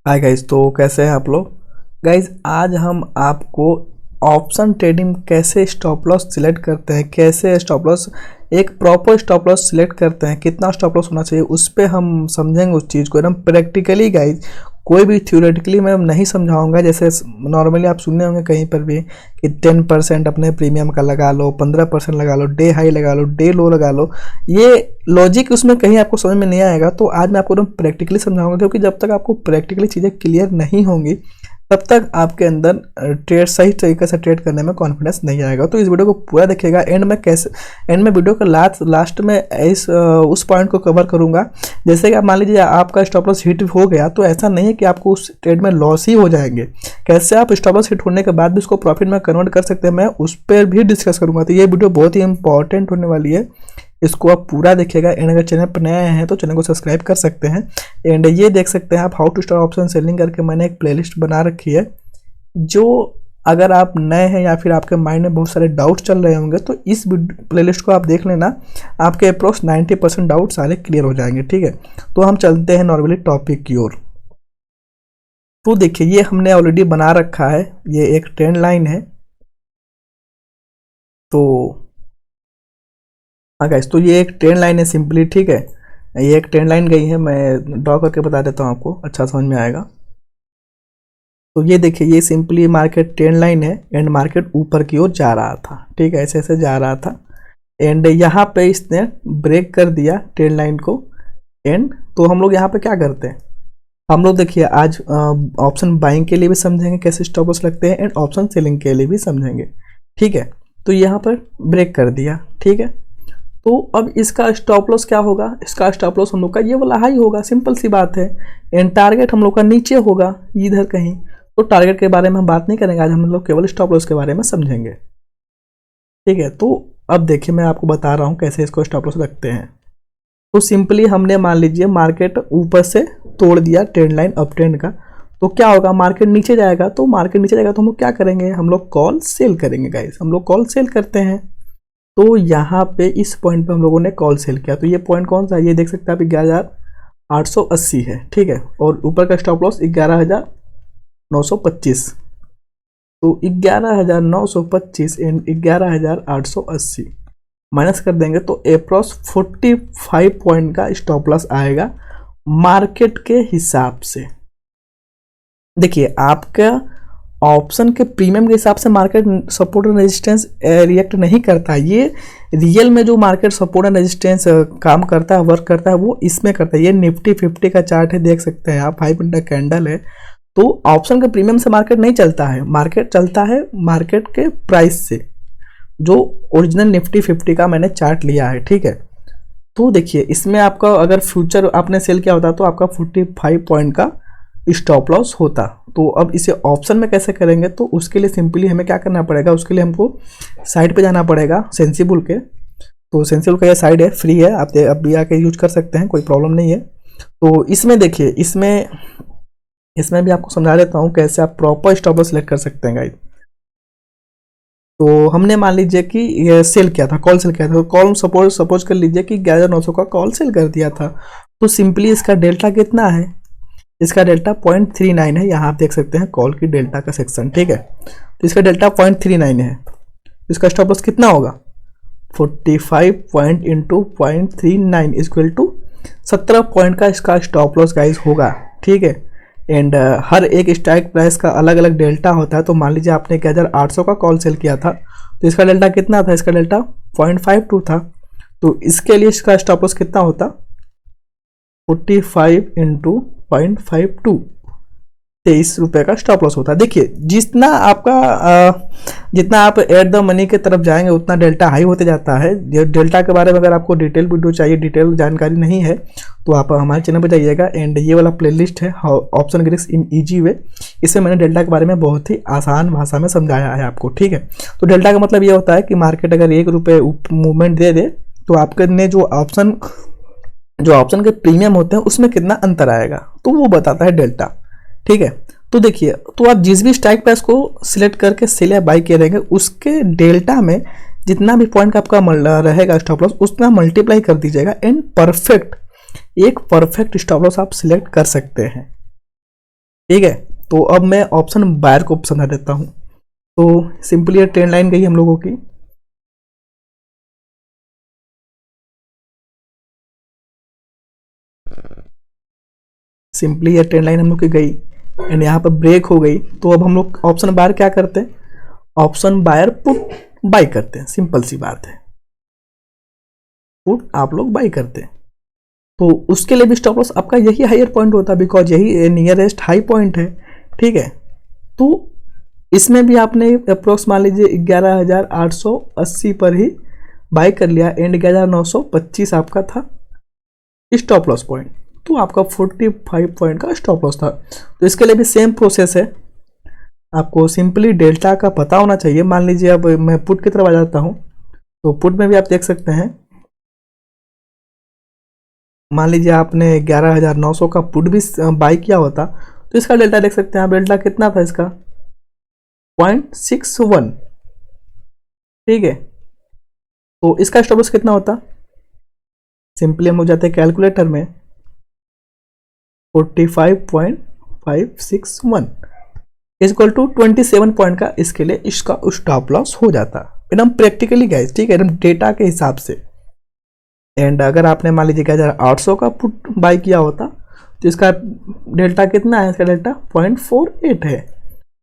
Hi guys, तो कैसे हैं आप लोग। गाइज आज हम आपको ऑप्शन ट्रेडिंग कैसे स्टॉप लॉस सिलेक्ट करते हैं, कैसे स्टॉप लॉस एक प्रॉपर स्टॉप लॉस सिलेक्ट करते हैं, कितना स्टॉप लॉस होना चाहिए, उस पर हम समझेंगे उस चीज़ को एकदम प्रैक्टिकली। गाइज कोई भी थ्योरेटिकली मैं नहीं समझाऊंगा, जैसे नॉर्मली आप सुनने होंगे कहीं पर भी कि 10% अपने प्रीमियम का लगा लो, 15% लगा लो, डे हाई लगा लो, डे लो लगा लो। ये लॉजिक उसमें कहीं आपको समझ में नहीं आएगा। तो आज मैं आपको एकदम प्रैक्टिकली समझाऊंगा, क्योंकि जब तक आपको प्रैक्टिकली चीज़ें क्लियर नहीं होंगी तब तक आपके अंदर ट्रेड सही तरीके से ट्रेड करने में कॉन्फिडेंस नहीं आएगा। तो इस वीडियो को पूरा देखिएगा। एंड में वीडियो का लास्ट में उस पॉइंट को कवर करूंगा। जैसे कि आप मान लीजिए आपका स्टॉप लॉस हिट हो गया, तो ऐसा नहीं है कि आपको उस ट्रेड में लॉस ही हो जाएंगे। कैसे आप स्टॉप लॉस हिट होने के बाद भी उसको प्रॉफिट में कन्वर्ट कर सकते हैं, मैं उस पर भी डिस्कस करूंगा। तो ये वीडियो बहुत ही इंपॉर्टेंट होने वाली है, इसको आप पूरा देखिएगा। एंड अगर चैनल पर नए हैं तो चैनल को सब्सक्राइब कर सकते हैं। एंड ये देख सकते हैं आप how to start option selling करके मैंने एक प्लेलिस्ट बना रखी है, जो अगर आप नए हैं या फिर आपके माइंड में बहुत सारे डाउट्स चल रहे होंगे तो इस प्लेलिस्ट को आप देख लेना, आपके अप्रोक्स 90% डाउट सारे क्लियर हो जाएंगे। ठीक है, तो हम चलते हैं नॉर्मली टॉपिक की ओर। तो देखिए ये हमने ऑलरेडी बना रखा है, ये एक ट्रेंड लाइन है। तो हाँ गाइस, तो ये एक ट्रेंड लाइन है सिंपली। ठीक है, ये एक ट्रेंड लाइन गई है, मैं ड्रॉ करके बता देता हूँ, आपको अच्छा समझ में आएगा। तो ये देखिए ये सिंपली मार्केट ट्रेंड लाइन है एंड मार्केट ऊपर की ओर जा रहा था। ठीक है, ऐसे ऐसे जा रहा था एंड यहाँ पे इसने ब्रेक कर दिया ट्रेंड लाइन को। एंड तो हम लोग यहाँ पे क्या करते हैं, हम लोग देखिए आज ऑप्शन बाइंग के लिए भी समझेंगे कैसे स्टॉप लॉस लगते हैं एंड ऑप्शन सेलिंग के लिए भी समझेंगे। ठीक है, तो यहाँ पर ब्रेक कर दिया। ठीक है, तो अब इसका स्टॉप लॉस क्या होगा, इसका स्टॉप लॉस हम लोग का ये वाला हाई होगा, सिंपल सी बात है। एंड टारगेट हम लोग का नीचे होगा इधर कहीं। तो टारगेट के बारे में हम बात नहीं करेंगे आज, हम लोग केवल स्टॉप लॉस के बारे में समझेंगे। ठीक है, तो अब देखिए मैं आपको बता रहा हूँ कैसे इसको स्टॉप लॉस रखते हैं। तो सिंपली हमने मान लीजिए मार्केट ऊपर से तोड़ दिया ट्रेंड लाइन अप ट्रेंड का, तो क्या होगा, मार्केट नीचे जाएगा। तो मार्केट नीचे जाएगा तो हम लोग क्या करेंगे, हम लोग कॉल सेल करेंगे गाइस, हम लोग कॉल सेल करते हैं। तो यहाँ पे इस पॉइंट पे हम लोगों ने कॉल सेल किया। तो ये पॉइंट कौन सा है, ये देख सकते हैं आप 11,880 है। ठीक है, और ऊपर का स्टॉप लॉस 11,925। तो 11,925 एंड 11,880 माइनस कर देंगे तो अप्रॉक्स 45 पॉइंट का स्टॉप लॉस आएगा मार्केट के हिसाब से। देखिए आपका ऑप्शन के प्रीमियम के हिसाब से market support and resistance react नहीं करता। ये रियल में जो मार्केट सपोर्ट एंड रेजिस्टेंस काम करता है, वर्क करता है, वो इसमें करता है। ये निफ्टी 50 का चार्ट है, देख सकते हैं आप, 5 मिनट कैंडल है। तो ऑप्शन के प्रीमियम से मार्केट नहीं चलता है, मार्केट चलता है मार्केट के प्राइस से, जो ओरिजिनल निफ्टी 50 का मैंने चार्ट लिया है। ठीक है, तो देखिए इसमें आपका अगर फ्यूचर आपने सेल किया होता तो आपका 45 पॉइंट का स्टॉप लॉस होता। तो अब इसे ऑप्शन में कैसे करेंगे, तो उसके लिए सिंपली हमें क्या करना पड़ेगा, उसके लिए हमको साइट पे जाना पड़ेगा सेंसिबल के। तो सेंसिबल का ये साइट है, फ्री है, आप भी आके यूज कर सकते हैं, कोई प्रॉब्लम नहीं है। तो इसमें देखिए इसमें भी आपको समझा देता हूँ कैसे आप प्रॉपर स्टॉप लॉस सेलेक्ट कर सकते हैं गाइस। तो हमने मान लीजिए कि ये सेल किया था, कॉल सेल किया था। तो कॉल सपोज कर लीजिए कि 11,900 का कॉल सेल कर दिया था। तो सिंपली इसका डेल्टा कितना है, इसका डेल्टा 0.39 है। यहाँ आप देख सकते हैं कॉल की डेल्टा का सेक्शन। ठीक है, तो इसका डेल्टा 0.39 है। इसका स्टॉप लॉस कितना होगा, 45 point into 0.39 equal to 17 point का इसका स्टॉप लॉस गाइस होगा। ठीक है, एंड हर एक स्ट्राइक प्राइस का अलग अलग डेल्टा होता है। तो मान लीजिए आपने 11,800 का कॉल सेल किया था, तो इसका डेल्टा कितना था, इसका डेल्टा 0.52 था। तो इसके लिए इसका स्टॉप लॉस कितना होता, 45 इंटू 0.52, 23 रुपये का स्टॉप लॉस होता है। देखिए जितना आप एट द मनी के तरफ जाएंगे उतना डेल्टा हाई होते जाता है। डेल्टा के बारे में अगर आपको डिटेल वीडियो चाहिए, डिटेल जानकारी नहीं है, तो आप हमारे चैनल पर जाइएगा। एंड ये वाला प्लेलिस्ट है ऑप्शन ग्रिक्स इन इजी वे, इसमें मैंने डेल्टा के बारे में बहुत ही आसान भाषा में समझाया है आपको। ठीक है, तो डेल्टा का मतलब ये होता है कि मार्केट अगर 1 रुपये मूवमेंट दे दे तो आपके ने जो ऑप्शन के प्रीमियम होते हैं उसमें कितना अंतर आएगा, तो वो बताता है डेल्टा। ठीक है, तो देखिए, तो आप जिस भी स्ट्राइक प्राइस को सिलेक्ट करके सेल या बाई करेंगे, उसके डेल्टा में जितना भी पॉइंट आपका रहेगा स्टॉप लॉस, उतना मल्टीप्लाई कर दीजिएगा एंड एक परफेक्ट स्टॉप लॉस आप सिलेक्ट कर सकते हैं। ठीक है। तो अब मैं ऑप्शन बायर को समझा देता हूँ। तो सिंपली ये ट्रेंड लाइन गई हम लोगों की, सिंपली ये ट्रेंड लाइन हम लोग की गई एंड यहाँ पर ब्रेक हो गई। तो अब हम लोग ऑप्शन बायर क्या करते हैं, ऑप्शन बायर पुट बाई करते हैं, सिंपल सी बात है, पुट आप लोग बाई करते हैं। तो उसके लिए भी स्टॉप लॉस आपका यही हायर पॉइंट होता है, बिकॉज यही नियरेस्ट हाई पॉइंट है। ठीक है। तो इसमें भी आपने अप्रोक्स मान लीजिए 11,880 पर ही बाई कर लिया एंड 11,925 आपका था स्टॉप लॉस पॉइंट। तो आपका 45 पॉइंट का स्टॉप लॉस था। तो इसके लिए भी सेम प्रोसेस है, आपको सिंपली डेल्टा का पता होना चाहिए। मान लीजिए अब मैं पुट की तरफ आ जाता हूँ, तो पुट में भी आप देख सकते हैं, मान लीजिए आपने 11,900 का पुट भी बाई किया होता तो इसका डेल्टा देख सकते हैं आप, डेल्टा कितना था इसका 0.61। ठीक है। तो इसका स्टॉप लॉस कितना होता, सिंपली हम हो जाते हैं कैलकुलेटर में 45.561 इक्वल टू 27 पॉइंट का इसके लिए इसका स्टॉप लॉस हो जाता एकदम प्रैक्टिकली गाइस। ठीक है, एकदम डेटा के हिसाब से। एंड अगर आपने मान लीजिए 1800 का पुट बाई किया होता तो इसका डेल्टा कितना है, इसका डेल्टा 0.48 है।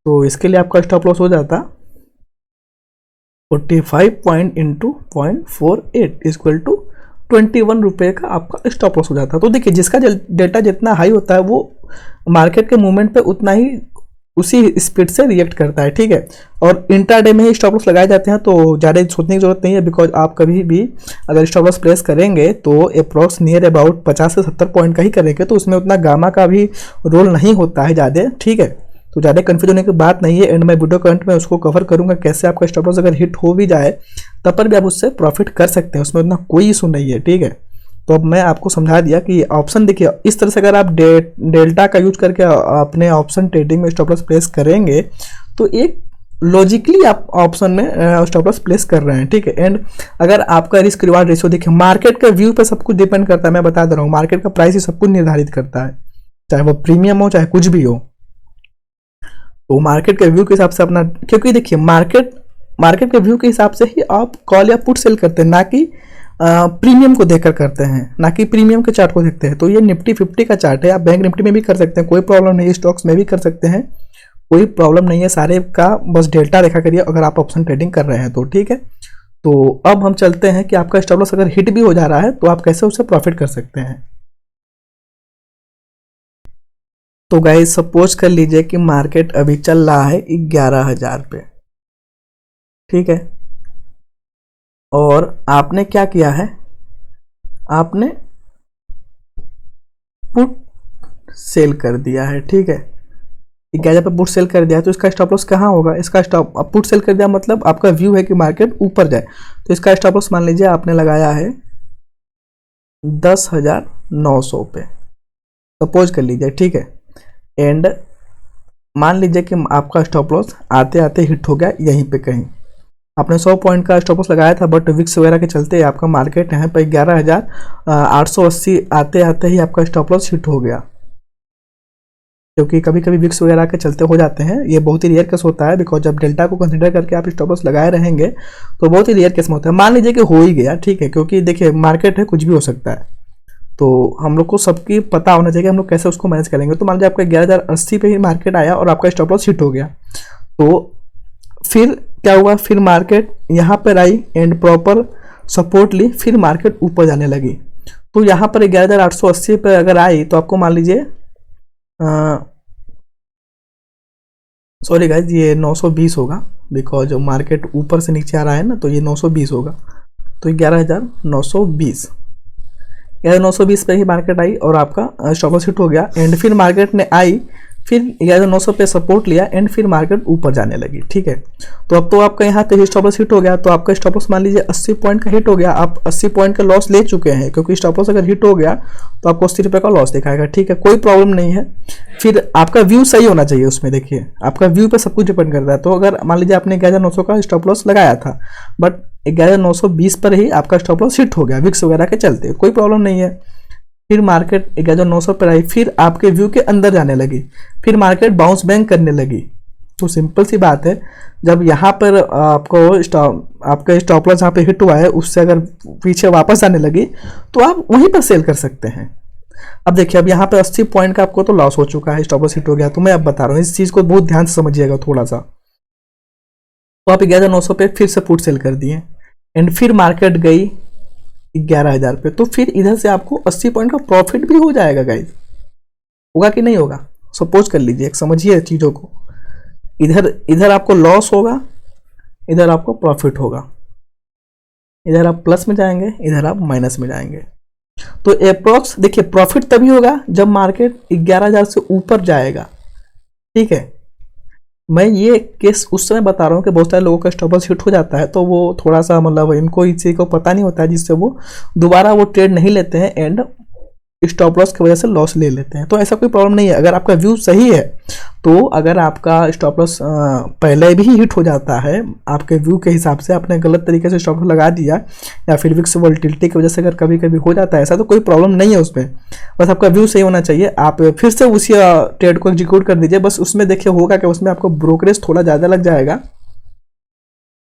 तो इसके लिए आपका स्टॉप लॉस हो जाता 45 पॉइंट इंटू 0.48 इक्वल टू 21 रुपये का आपका स्टॉप लॉस हो जाता है। तो देखिए जिसका डेटा जितना हाई होता है वो मार्केट के मूवमेंट पे उतना ही उसी स्पीड से रिएक्ट करता है। ठीक है। और इंट्राडे में ही स्टॉप लॉस लगाए जाते हैं, तो ज़्यादा सोचने की जरूरत नहीं है, बिकॉज आप कभी भी अगर स्टॉप लॉस प्लेस करेंगे तो अप्रॉक्स नियर अबाउट 50 से 70 पॉइंट का ही करेंगे, तो उसमें उतना गामा का भी रोल नहीं होता है ज़्यादा। ठीक है। तो ज़्यादा कन्फ्यूज होने की बात नहीं है एंड मैं वीडियो के अंत में उसको कवर करूंगा कैसे आपका स्टॉप लॉस अगर हिट हो भी जाए तब पर भी आप उससे प्रॉफिट कर सकते हैं, उसमें उतना कोई इशू नहीं है। ठीक है। तो अब मैं आपको समझा दिया कि ऑप्शन देखिए इस तरह से अगर आप डेल्टा का यूज करके अपने ऑप्शन ट्रेडिंग में स्टॉप लॉस प्लेस करेंगे तो एक लॉजिकली आप ऑप्शन में स्टॉप लॉस प्लेस कर रहे हैं। ठीक है। एंड अगर आपका रिस्क रिवार्ड रेशियो देखिए, मार्केट का व्यू पे सब कुछ डिपेंड करता है, मैं बता दे रहा हूँ मार्केट का प्राइस ही सब कुछ निर्धारित करता है, चाहे वो प्रीमियम हो चाहे कुछ भी हो। तो मार्केट के व्यू के हिसाब से अपना, क्योंकि देखिए मार्केट के व्यू के हिसाब से ही आप कॉल या पुट सेल करते हैं, ना कि प्रीमियम को देखकर करते हैं, ना कि प्रीमियम के चार्ट को देखते हैं। तो ये निफ्टी 50 का चार्ट है, आप बैंक निफ्टी में भी कर सकते हैं, कोई प्रॉब्लम नहीं है, स्टॉक्स में भी कर सकते हैं, कोई प्रॉब्लम नहीं है। सारे का बस डेल्टा देखा करिए अगर आप ऑप्शन ट्रेडिंग कर रहे हैं तो। ठीक है। तो अब हम चलते हैं कि आपका स्टॉप लॉस अगर हिट भी हो जा रहा है तो आप कैसे उससे प्रॉफिट कर सकते हैं। तो गाइस सपोज कर लीजिए कि मार्केट अभी चल रहा है 11,000 पे। ठीक है। और आपने क्या किया है, आपने पुट सेल कर दिया है। ठीक है। 11,000 पे पुट सेल कर दिया है तो इसका स्टॉप लॉस कहाँ होगा, इसका स्टॉप अब पुट सेल कर दिया मतलब आपका व्यू है कि मार्केट ऊपर जाए, तो इसका स्टॉप लॉस मान लीजिए आपने लगाया है 10,900 पे, सपोज कर लीजिए। ठीक है। एंड मान लीजिए कि आपका स्टॉप लॉस आते आते हिट हो गया यहीं पे कहीं, आपने 100 पॉइंट का स्टॉप लॉस लगाया था बट विक्स वगैरह के चलते आपका मार्केट यहाँ पर 11,880 आते आते ही आपका स्टॉप लॉस हिट हो गया, क्योंकि कभी कभी विक्स वगैरह के चलते हो जाते हैं। ये बहुत ही रेयर केस होता है, बिकॉज जब डेल्टा को कंसीडर करके आप स्टॉप लॉस लगाए रहेंगे तो बहुत ही रेयर केस में होता है। मान लीजिए कि हो ही गया, ठीक है, क्योंकि देखिए मार्केट है, कुछ भी हो सकता है, तो हम लोग को सबकी पता होना चाहिए हम लोग कैसे उसको मैनेज करेंगे। तो मान लीजिए आपका 11,080 पे ही मार्केट आया और आपका स्टॉप लॉस हिट हो गया, तो फिर क्या हुआ, फिर मार्केट यहाँ पर आई एंड प्रॉपर सपोर्ट ली, फिर मार्केट ऊपर जाने लगी। तो यहाँ पर 11,880 पे अगर आई तो आपको मान लीजिए सॉरी गाइज ये 920 होगा, बिकॉज मार्केट ऊपर से नीचे आ रहा है ना, तो ये 920 होगा। तो 11,920 पे ही मार्केट आई और आपका स्टॉप लॉस हिट हो गया एंड फिर मार्केट ने आई, फिर 11,900 पे सपोर्ट लिया एंड फिर मार्केट ऊपर जाने लगी। ठीक है। तो अब तो आपका यहाँ पे स्टॉप लॉस हिट हो गया, तो आपका स्टॉप लॉस मान लीजिए 80 पॉइंट का हिट हो गया, आप 80 पॉइंट का लॉस ले चुके हैं, क्योंकि स्टॉप लॉस अगर हिट हो गया तो आपको 80 रुपये का लॉस दिखाएगा। ठीक है, कोई प्रॉब्लम नहीं है। फिर आपका व्यू सही होना चाहिए उसमें, देखिए आपका व्यू पे सब कुछ डिपेंड करता है। तो अगर मान लीजिए आपने 11,900 का स्टॉप लॉस लगाया था बट 11,920 पर ही आपका स्टॉप लॉस हिट हो गया विक्स वगैरह के चलते, कोई प्रॉब्लम नहीं है। फिर मार्केट 11,900 पर आई, फिर आपके व्यू के अंदर जाने लगी, फिर मार्केट बाउंस बैक करने लगी। तो सिंपल सी बात है, जब यहाँ पर आपका स्टॉप लॉस जहाँ पे हिट हुआ है उससे अगर पीछे वापस आने लगी तो आप वहीं पर सेल कर सकते हैं। अब देखिए, अब यहाँ पे 80 पॉइंट का आपको तो लॉस हो चुका है, स्टॉप लॉस हिट हो गया। तो मैं अब बता रहा हूँ, इस चीज़ को बहुत ध्यान से समझिएगा थोड़ा सा। तो आप 11,900 पे फिर से पुट सेल कर दिए एंड फिर मार्केट गई 11,000 पे, तो फिर इधर से आपको 80 पॉइंट का प्रॉफिट भी हो जाएगा गाइज। होगा कि नहीं होगा? सपोज कर लीजिए, समझिए चीज़ों को। इधर आपको लॉस होगा, इधर आपको प्रॉफिट होगा। इधर आप प्लस में जाएंगे, इधर आप माइनस में जाएंगे। तो अप्रोक्स देखिए, प्रॉफिट तभी होगा जब मार्केट 11,000 से ऊपर जाएगा। ठीक है, मैं ये केस उस समय बता रहा हूँ कि बहुत सारे लोगों का स्टॉप लॉस हिट हो जाता है, तो वो थोड़ा सा मतलब इनको इस चीज़ को पता नहीं होता है, जिससे वो दोबारा वो ट्रेड नहीं लेते हैं एंड स्टॉप लॉस की वजह से लॉस ले लेते हैं। तो ऐसा कोई प्रॉब्लम नहीं है। अगर आपका व्यू सही है, तो अगर आपका स्टॉप लॉस पहले भी हिट हो जाता है आपके व्यू के हिसाब से, आपने गलत तरीके से स्टॉप लॉस लगा दिया या फिर विक्स वोलेटिलिटी की वजह से अगर कभी कभी हो जाता है ऐसा, तो कोई प्रॉब्लम नहीं है उसमें। बस आपका व्यू सही होना चाहिए। आप फिर से उसी ट्रेड को एग्जीक्यूट कर दीजिए। बस उसमें देखिए होगा कि उसमें आपको ब्रोकरेज थोड़ा ज़्यादा लग जाएगा,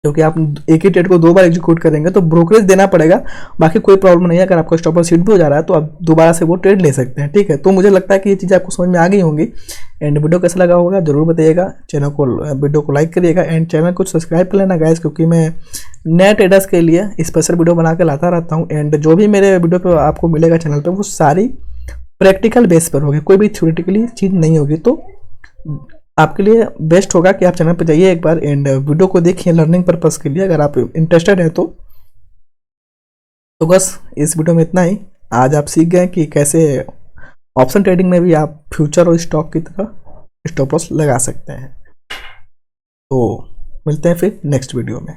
क्योंकि आप एक ही ट्रेड को 2 बार एग्जीक्यूट करेंगे तो ब्रोकरेज देना पड़ेगा। बाकी कोई प्रॉब्लम नहीं है। अगर आपका स्टॉप लॉस हिट भी हो जा रहा है तो आप दोबारा से वो ट्रेड ले सकते हैं। ठीक है, तो मुझे लगता है कि ये चीज़ आपको समझ में आ गई होंगी। एंड वीडियो कैसा लगा होगा जरूर बताइएगा। वीडियो को लाइक करिएगा एंड चैनल को सब्सक्राइब कर लेना गाइस, क्योंकि मैं नए ट्रेडर्स के लिए स्पेशल वीडियो बना के लाता रहता हूँ। एंड जो भी मेरे वीडियो पर आपको मिलेगा चैनल पर, वो सारी प्रैक्टिकल बेस पर होगी, कोई भी थ्योरेटिकली चीज़ नहीं होगी। तो आपके लिए बेस्ट होगा कि आप चैनल पर जाइए एक बार एंड वीडियो को देखिए लर्निंग पर्पस के लिए, अगर आप इंटरेस्टेड हैं तो। बस इस वीडियो में इतना ही। आज आप सीख गए कि कैसे ऑप्शन ट्रेडिंग में भी आप फ्यूचर और स्टॉक की तरह स्टॉप लॉस लगा सकते हैं। तो मिलते हैं फिर नेक्स्ट वीडियो में।